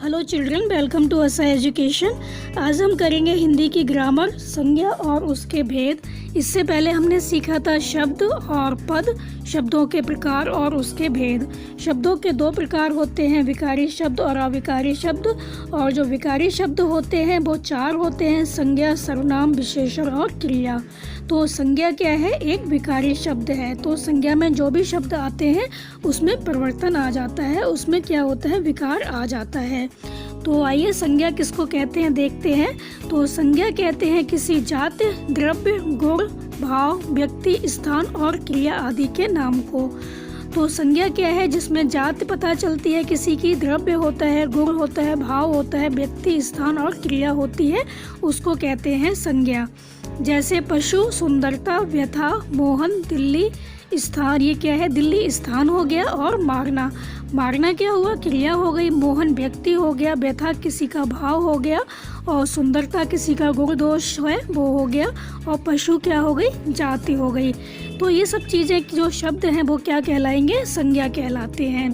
Hello children, welcome to असा education. आज हम करेंगे हिंदी की ग्रामर, संज्ञा और उसके भेद। इससे पहले हमने सीखा था शब्द और पद, शब्दों के प्रकार और उसके भेद। शब्दों के दो प्रकार होते हैं, विकारी शब्द और अविकारी शब्द। और जो विकारी शब्द होते हैं वो चार होते हैं, संज्ञा, सर्वनाम, विशेषण और क्रिया। तो संज्ञा क्या है? एक विकारी शब्द है। तो संज्ञा में जो भी शब्द आते हैं उसमें परिवर्तन आ जाता है, उसमें क्या होता है? विकार आ जाता है। तो आइए संज्ञा किसको कहते हैं देखते हैं। तो संज्ञा कहते हैं किसी जाति, द्रव्य, गुण, भाव, व्यक्ति, स्थान और क्रिया आदि के नाम को। तो संज्ञा क्या है? जिसमें जाति पता चलती है किसी की, द्रव्य होता है, गुण होता है, भाव होता है, व्यक्ति, स्थान और क्रिया होती है, उसको कहते हैं संज्ञा। जैसे पशु, सुंदरता, व्यथा, मोहन, दिल्ली, स्थान। ये क्या है? दिल्ली स्थान हो गया। और मारना, मारना क्या हुआ? क्रिया हो गई। मोहन व्यक्ति हो गया, व्यथा किसी का भाव हो गया, और सुंदरता किसी का गुण दोष है वो हो गया, और पशु क्या हो गई? जाति हो गई। तो ये सब चीज़ें जो शब्द हैं वो क्या कहलाएंगे? संज्ञा कहलाते हैं।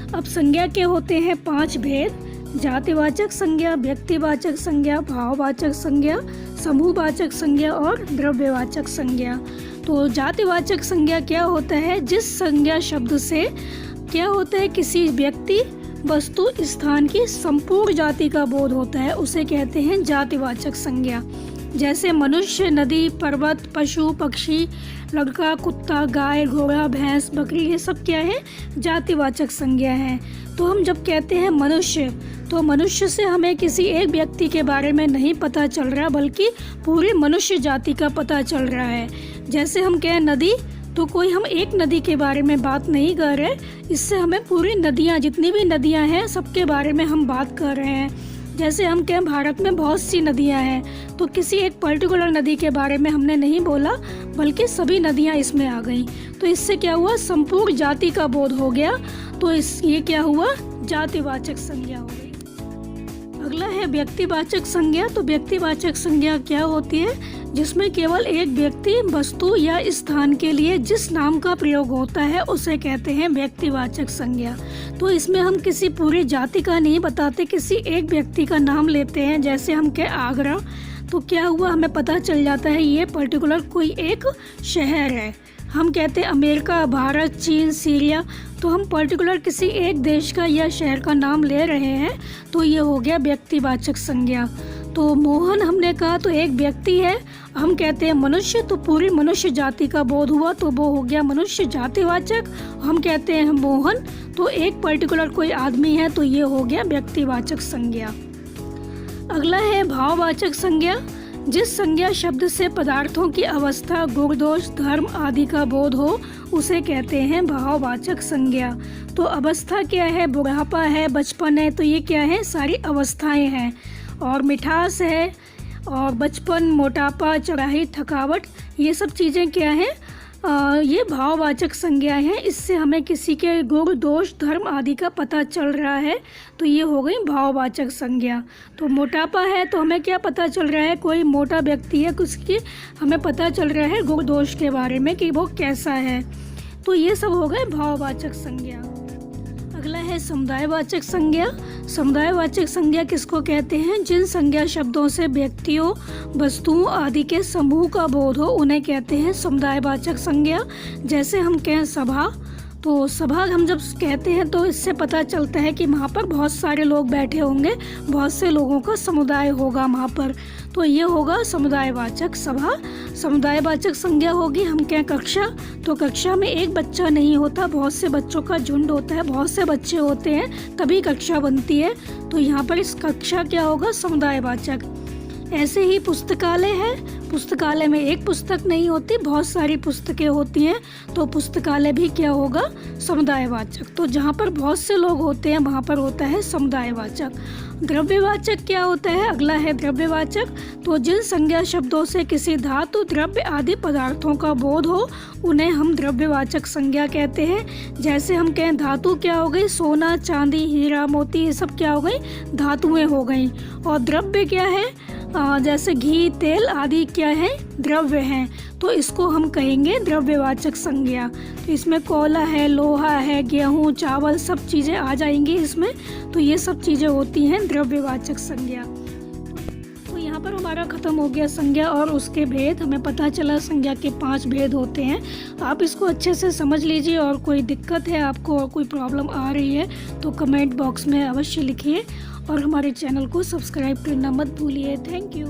अब संज्ञा के होते हैं 5 भेद: जातिवाचक संज्ञा, व्यक्तिवाचक संज्ञा, भाववाचक संज्ञा, समूहवाचक संज्ञा और द्रव्यवाचक संज्ञा। तो जातिवाचक संज्ञा क्या होता है? जिस संज्ञा शब्द से क्या होता है? किसी व्यक्ति, वस्तु, स्थान की संपूर्ण जाति का बोध होता है, उसे कहते हैं जातिवाचक संज्ञा। जैसे मनुष्य, नदी, पर्वत, पशु, पक्षी, लड़का, कुत्ता, गाय, घोड़ा, भैंस, बकरी, ये सब क्या है? जातिवाचक संज्ञा है। तो हम जब कहते हैं मनुष्य, तो मनुष्य से हमें किसी एक व्यक्ति के बारे में नहीं पता चल रहा, बल्कि पूरी मनुष्य जाति का पता चल रहा है। जैसे हम कहें नदी, तो कोई हम एक नदी के बारे में बात नहीं कर रहे, इससे हमें पूरी नदियाँ, जितनी भी नदियाँ हैं सबके बारे में हम बात कर रहे हैं। जैसे हम कहें भारत में बहुत सी नदियाँ हैं, तो किसी एक पर्टिकुलर नदी के बारे में हमने नहीं बोला, बल्कि सभी नदियाँ इसमें आ गई। तो इससे क्या हुआ? संपूर्ण जाति का बोध हो गया। तो ये क्या हुआ? जातिवाचक संज्ञा हो गई। अगला है व्यक्तिवाचक संज्ञा। तो व्यक्तिवाचक संज्ञा क्या होती है? जिसमें केवल एक व्यक्ति, वस्तु या स्थान के लिए जिस नाम का प्रयोग होता है उसे कहते हैं व्यक्तिवाचक संज्ञा। तो इसमें हम किसी पूरी जाति का नहीं बताते, किसी एक व्यक्ति का नाम लेते हैं। जैसे हम कहें आगरा, तो क्या हुआ? हमें पता चल जाता है ये पर्टिकुलर कोई एक शहर है। हम कहते हैं अमेरिका, भारत, चीन, सीरिया, तो हम पर्टिकुलर किसी एक देश का या शहर का नाम ले रहे हैं, तो ये हो गया व्यक्तिवाचक संज्ञा। तो मोहन हमने कहा तो एक व्यक्ति है, हम कहते हैं मनुष्य, तो पूरी मनुष्य जाति का बोध हुआ, तो वो हो गया मनुष्य जातिवाचक। हम कहते हैं मोहन, तो एक पर्टिकुलर कोई आदमी है, तो ये हो गया व्यक्तिवाचक संज्ञा। अगला है भाववाचक संज्ञा। जिस संज्ञा शब्द से पदार्थों की अवस्था, गुण, दोष, धर्म आदि का बोध हो उसे कहते हैं भाववाचक संज्ञा। तो अवस्था क्या है? बुढ़ापा है, बचपन है, तो ये क्या है? सारी अवस्थाएं हैं। और मिठास है, और बचपन, मोटापा, चढ़ाई, थकावट, ये सब चीज़ें क्या हैं? ये भाववाचक संज्ञा है। इससे हमें किसी के गुण, दोष, धर्म आदि का पता चल रहा है, तो ये हो गई भाववाचक संज्ञा। तो मोटापा है तो हमें क्या पता चल रहा है? कोई मोटा व्यक्ति है, उसकी हमें पता चल रहा है गुण दोष के बारे में कि वो कैसा है। तो ये सब हो गए भाववाचक संज्ञा। अगला है समुदायवाचक संज्ञा। समुदायवाचक संज्ञा किसको कहते हैं? जिन संज्ञा शब्दों से व्यक्तियों, वस्तुओं आदि के समूह का बोध हो उन्हें कहते हैं समुदायवाचक संज्ञा। जैसे हम कहें सभा, तो सभा हम जब कहते हैं तो इससे पता चलता है कि वहाँ पर बहुत सारे लोग बैठे होंगे, बहुत से लोगों का समुदाय होगा वहाँ पर, तो ये होगा समुदायवाचक सभा। समुदायवाचक संज्ञा होगी। हम कहें कक्षा, तो कक्षा में एक बच्चा नहीं होता, बहुत से बच्चों का झुंड होता है, बहुत से बच्चे होते हैं, तभी कक्षा बनती है। तो यहाँ पर इस कक्षा क्या होगा? समुदायवाचक। ऐसे ही पुस्तकालय है, पुस्तकालय में एक पुस्तक नहीं होती, बहुत सारी पुस्तकें होती हैं, तो पुस्तकालय भी क्या होगा? समुदायवाचक। तो जहाँ पर बहुत से लोग होते हैं वहाँ पर होता है समुदायवाचक। द्रव्यवाचक क्या होता है? अगला है द्रव्यवाचक। तो जिन संज्ञा शब्दों से किसी धातु, द्रव्य आदि पदार्थों का बोध हो उन्हें हम द्रव्यवाचक संज्ञा कहते हैं। जैसे हम कहें धातु क्या हो गई? सोना, चांदी, हीरा, मोती, ये सब क्या हो गई? धातुएं हो गई। और द्रव्य क्या है? जैसे घी, तेल आदि क्या है, द्रव्य हैं, तो इसको हम कहेंगे द्रव्यवाचक संज्ञा। तो इसमें कोयला है, लोहा है, गेहूँ, चावल, सब चीज़ें आ जाएंगी इसमें। तो ये सब चीज़ें होती हैं द्रव्यवाचक संज्ञा। तो यहाँ पर हमारा ख़त्म हो गया संज्ञा और उसके भेद। हमें पता चला संज्ञा के 5 भेद होते हैं। आप इसको अच्छे से समझ लीजिए, और कोई दिक्कत है आपको और कोई प्रॉब्लम आ रही है तो कमेंट बॉक्स में अवश्य लिखिए, और हमारे चैनल को सब्सक्राइब करना मत भूलिए। Thank you.